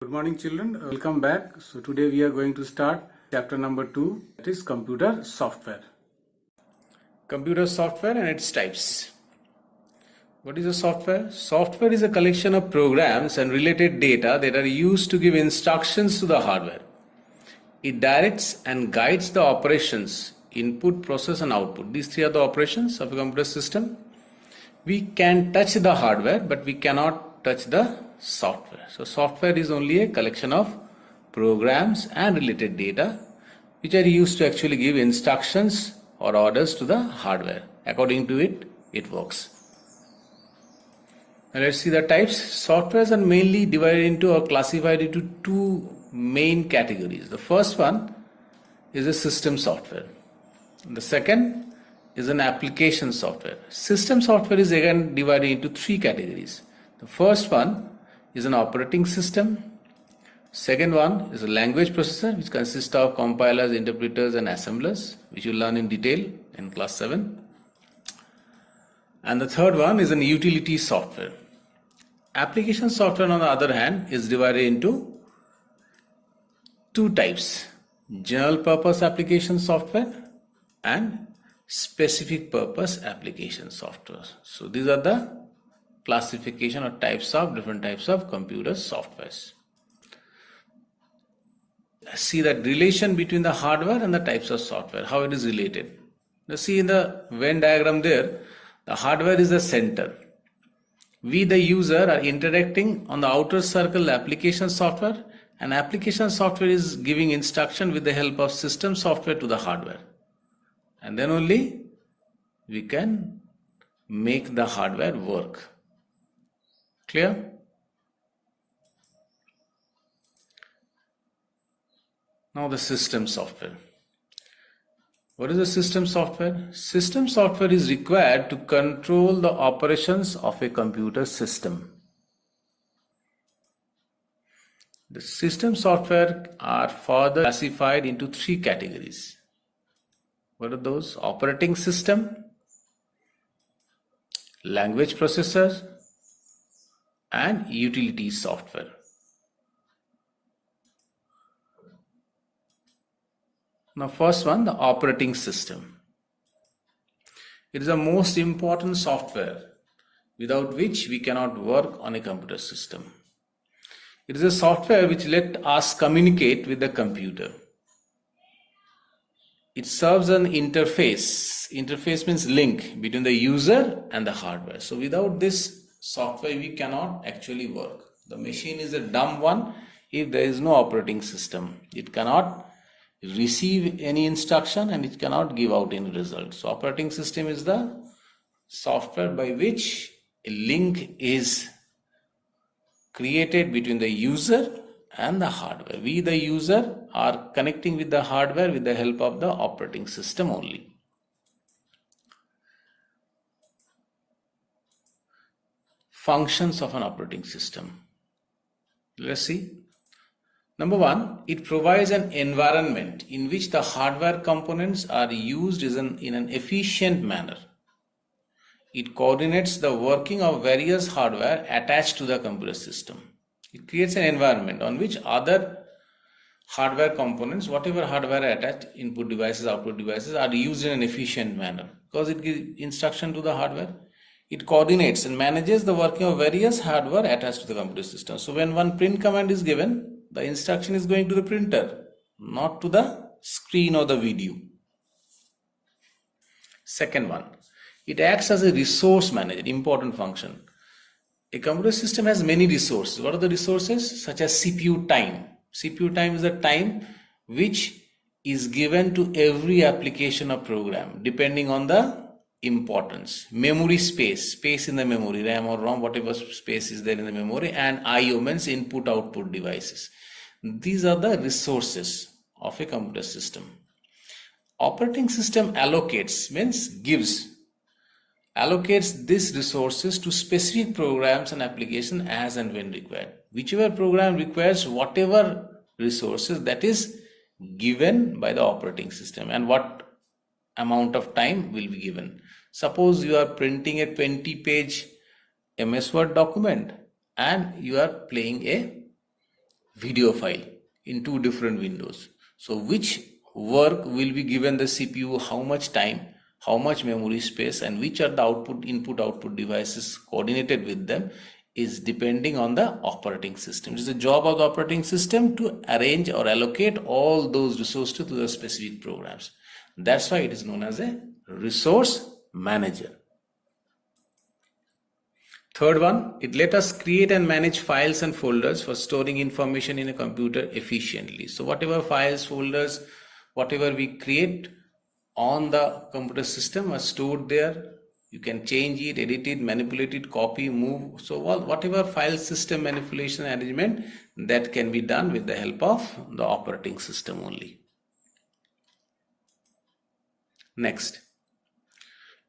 Good morning, children. Welcome back. So today we are going to start chapter number 2, that is computer software. Computer software and its types. What is a software? Software is a collection of programs and related data that are used to give instructions to the hardware. It directs and guides the operations, input, process and output. These three are the operations of a computer system. We can touch the hardware, but we cannot touch the software. So software is only a collection of programs and related data which are used to actually give instructions or orders to the hardware. According to it, it works. Now let's see the types. Softwares are mainly divided into or classified into two main categories. The first one is a system software. The second is an application software. System software is again divided into three categories. The first one is an operating system. Second one is a language processor, which consists of compilers, interpreters and assemblers, which you learn in detail in class 7. And the third one is an utility software. Application software, on the other hand, is divided into two types: general purpose application software and specific purpose application software. So these are the classification or types of different types of computer softwares. See that relation between the hardware and the types of software, how it is related. Now see in the Venn diagram there, the hardware is the center. We, the user, are interacting on the outer circle application software, and application software is giving instruction with the help of system software to the hardware. And then only we can make the hardware work. Clear? Now the system software. What is the system software? System software is required to control the operations of a computer system. The system software are further classified into three categories. What are those? Operating system, language processor, and utility software. Now first one, the operating system. It is the most important software without which we cannot work on a computer system. It is a software which lets us communicate with the computer. It serves an interface. Interface means link between the user and the hardware. So without this software we cannot actually work. The machine is a dumb one if there is no operating system. It cannot receive any instruction and it cannot give out any result. So operating system is the software by which a link is created between the user and the hardware. We, the user, are connecting with the hardware with the help of the operating system only. Functions of an operating system. Let's see. Number one, it provides an environment in which the hardware components are used in an efficient manner. It coordinates the working of various hardware attached to the computer system. It creates an environment on which other hardware components, whatever hardware attached, input devices, output devices, are used in an efficient manner. Because it gives instruction to the hardware, it coordinates and manages the working of various hardware attached to the computer system. So when one print command is given, the instruction is going to the printer, not to the screen or the video. Second one, it acts as a resource manager, important function. A computer system has many resources. What are the resources? Such as CPU time. CPU time is the time which is given to every application or program depending on the importance. Memory space in the memory, RAM or ROM, whatever space is there in the memory, and IO means input output devices. These are the resources of a computer system. Operating system allocates means allocates these resources to specific programs and applications as and when required. Whichever program requires whatever resources, that is given by the operating system, and what amount of time will be given. Suppose you are printing a 20-page MS Word document and you are playing a video file in two different windows. So which work will be given the CPU, how much time, how much memory space, and which are the input output devices coordinated with them is depending on the operating system. It is the job of the operating system to arrange or allocate all those resources to the specific programs. That's why it is known as a resource manager. Third one, it let us create and manage files and folders for storing information in a computer efficiently. So whatever files, folders, whatever we create on the computer system are stored there. You can change it, edit it, manipulate it, copy, move. So whatever file system manipulation arrangement, that can be done with the help of the operating system only. Next,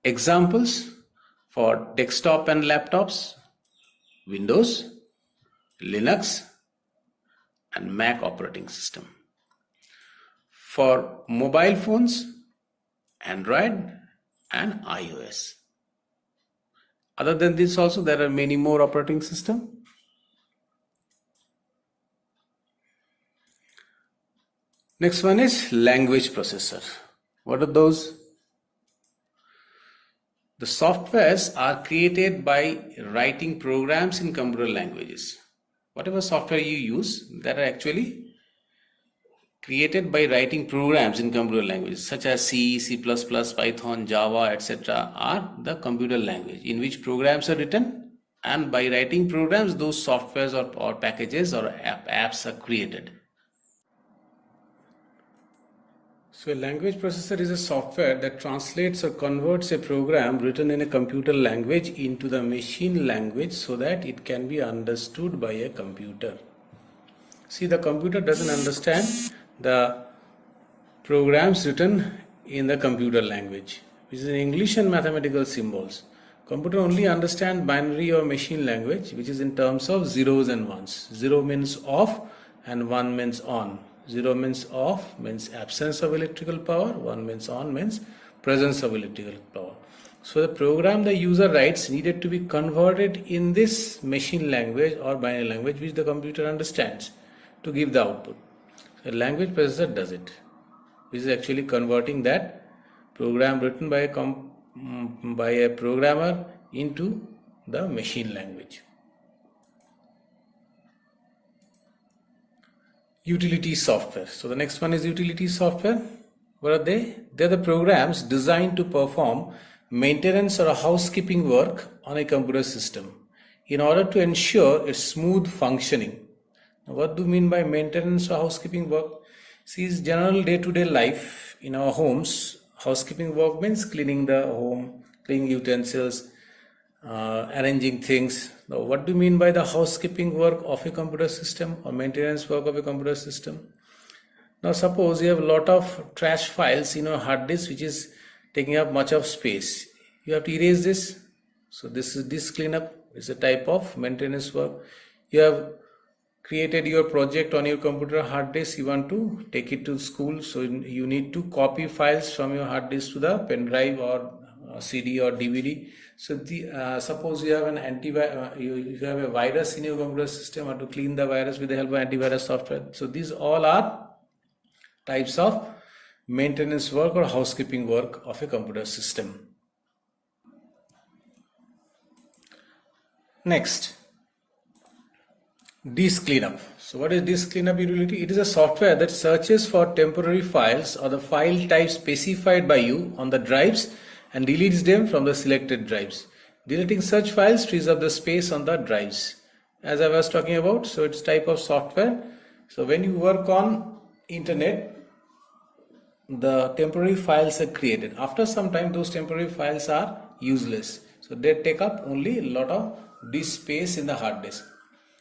examples for desktop and laptops: Windows, Linux, and Mac operating system. For mobile phones, Android and iOS. Other than this also, there are many more operating systems. Next one is language processor. What are those? The softwares are created by writing programs in computer languages. Whatever software you use, that are actually created by writing programs in computer languages such as C, C++, Python, Java, etc. are the computer language in which programs are written, and by writing programs, those softwares or packages or apps are created. So a language processor is a software that translates or converts a program written in a computer language into the machine language so that it can be understood by a computer. See, the computer doesn't understand the programs written in the computer language, which is in English and mathematical symbols. Computer only understands binary or machine language, which is in terms of zeros and ones. Zero means off and one means on. Zero means off, means absence of electrical power. One means on, means presence of electrical power. So the program the user writes needed to be converted in this machine language or binary language which the computer understands to give the output. A language processor does it. This is actually converting that program written by a programmer into the machine language. Utility software. So the next one is utility software. What are they? They are the programs designed to perform maintenance or housekeeping work on a computer system in order to ensure its smooth functioning. Now, what do you mean by maintenance or housekeeping work? See, it's general day-to-day life in our homes. Housekeeping work means cleaning the home, cleaning utensils, arranging things. Now, what do you mean by the housekeeping work of a computer system or maintenance work of a computer system? Now, suppose you have a lot of trash files in your hard disk which is taking up much of space. You have to erase this. So this is disk cleanup. It's a type of maintenance work. You have created your project on your computer hard disk, you want to take it to school, so you need to copy files from your hard disk to the pen drive or CD or DVD. So suppose you have an you have a virus in your computer system, or to clean the virus with the help of antivirus software. So these all are types of maintenance work or housekeeping work of a computer system. Next, disk cleanup. So what is disk cleanup utility? It is a software that searches for temporary files or the file type specified by you on the drives and deletes them from the selected drives. Deleting such files frees up the space on the drives, as I was talking about. So it's type of software. So when you work on internet, the temporary files are created. After some time, those temporary files are useless. So they take up only a lot of disk space in the hard disk.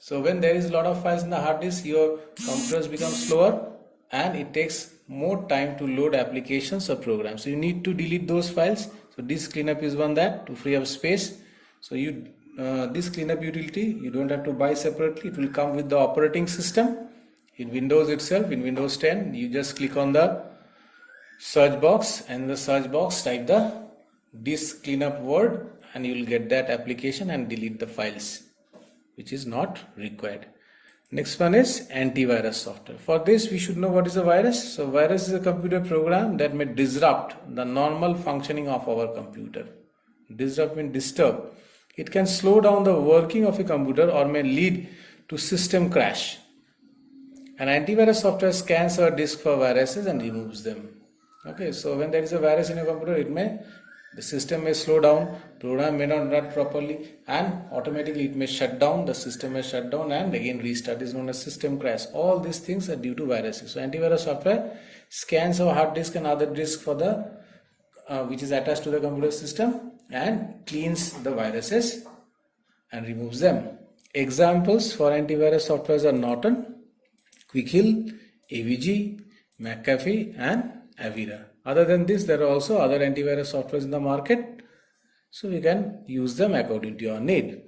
So when there is a lot of files in the hard disk, your computers become slower and it takes more time to load applications or programs. So you need to delete those files. So disk cleanup is one that to free up space. So this cleanup utility you don't have to buy separately. It will come with the operating system in Windows itself. In Windows 10, you just click on the search box, and in the search box type the disk cleanup word, and you will get that application and delete the files which is not required. Next one is antivirus software. For this, we should know what is a virus. So virus is a computer program that may disrupt the normal functioning of our computer. Disrupt means disturb. It can slow down the working of a computer or may lead to system crash. An antivirus software scans our disk for viruses and removes them. Okay, so when there is a virus in your computer, the system may slow down, program may not run properly, and automatically it may shut down, the system may shut down and again restart. This is known as system crash. All these things are due to viruses. So antivirus software scans our hard disk and other disk for the which is attached to the computer system and cleans the viruses and removes them. Examples for antivirus softwares are Norton, Quickhill, AVG, McAfee and Avira. Other than this, there are also other antivirus softwares in the market, so we can use them according to your need.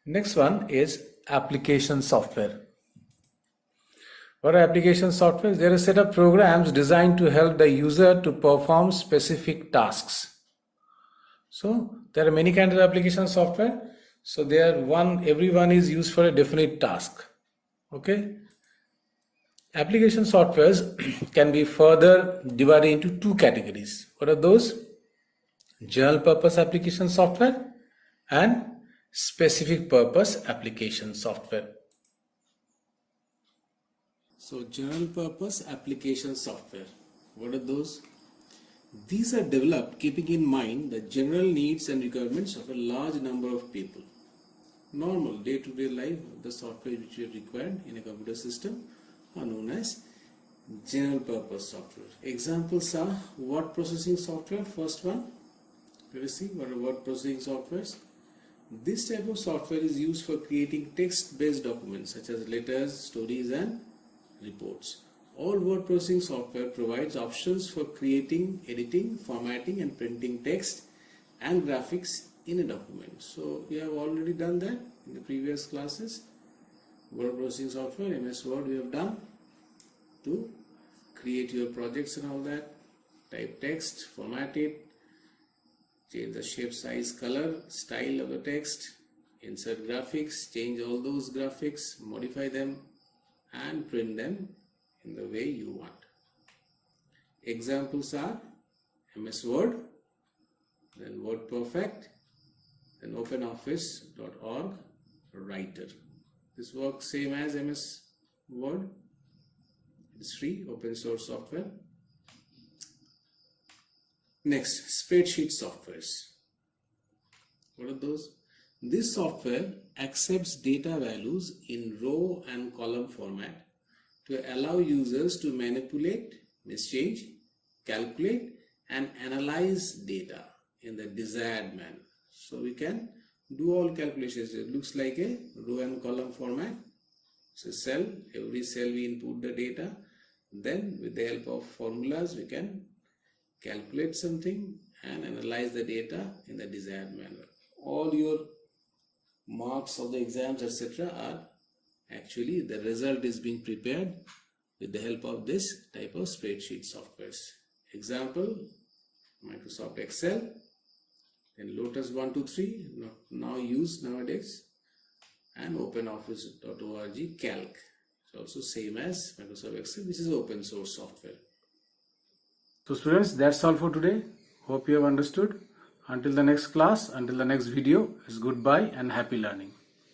Next one is application software. What are application software? They are a set of programs designed to help the user to perform specific tasks. So there are many kinds of application software. So every one is used for a definite task. Okay. Application softwares can be further divided into two categories. What are those? General purpose application software and specific purpose application software. So general purpose application software, what are those? These are developed keeping in mind the general needs and requirements of a large number of people. Normal day-to-day life, the software which is required in a computer system are known as general purpose software. Examples are word processing software. First one, let us see what are word processing softwares. This type of software is used for creating text-based documents such as letters, stories and reports. All word processing software provides options for creating, editing, formatting and printing text and graphics in a document. So we have already done that in the previous classes. Word processing software, MS Word we have done to create your projects and all that. Type text, format it, change the shape, size, color, style of the text, insert graphics, change all those graphics, modify them and print them in the way you want. Examples are MS Word, then WordPerfect, then OpenOffice.org Writer. This works same as MS Word. It's free, open source software. Next, spreadsheet softwares. What are those? This software accepts data values in row and column format to allow users to manipulate, mischange, calculate and analyze data in the desired manner. So we can do all calculations. It looks like a row and column format. So cell, every cell we input the data. Then with the help of formulas we can calculate something and analyze the data in the desired manner. All your marks of the exams etc. are actually the result is being prepared with the help of this type of spreadsheet softwares. Example, Microsoft Excel, then Lotus 123 now used nowadays, and OpenOffice.org Calc. It's also same as Microsoft Excel, which is open source software. So students, that's all for today. Hope you have understood. Until the next class, until the next video, is goodbye and happy learning.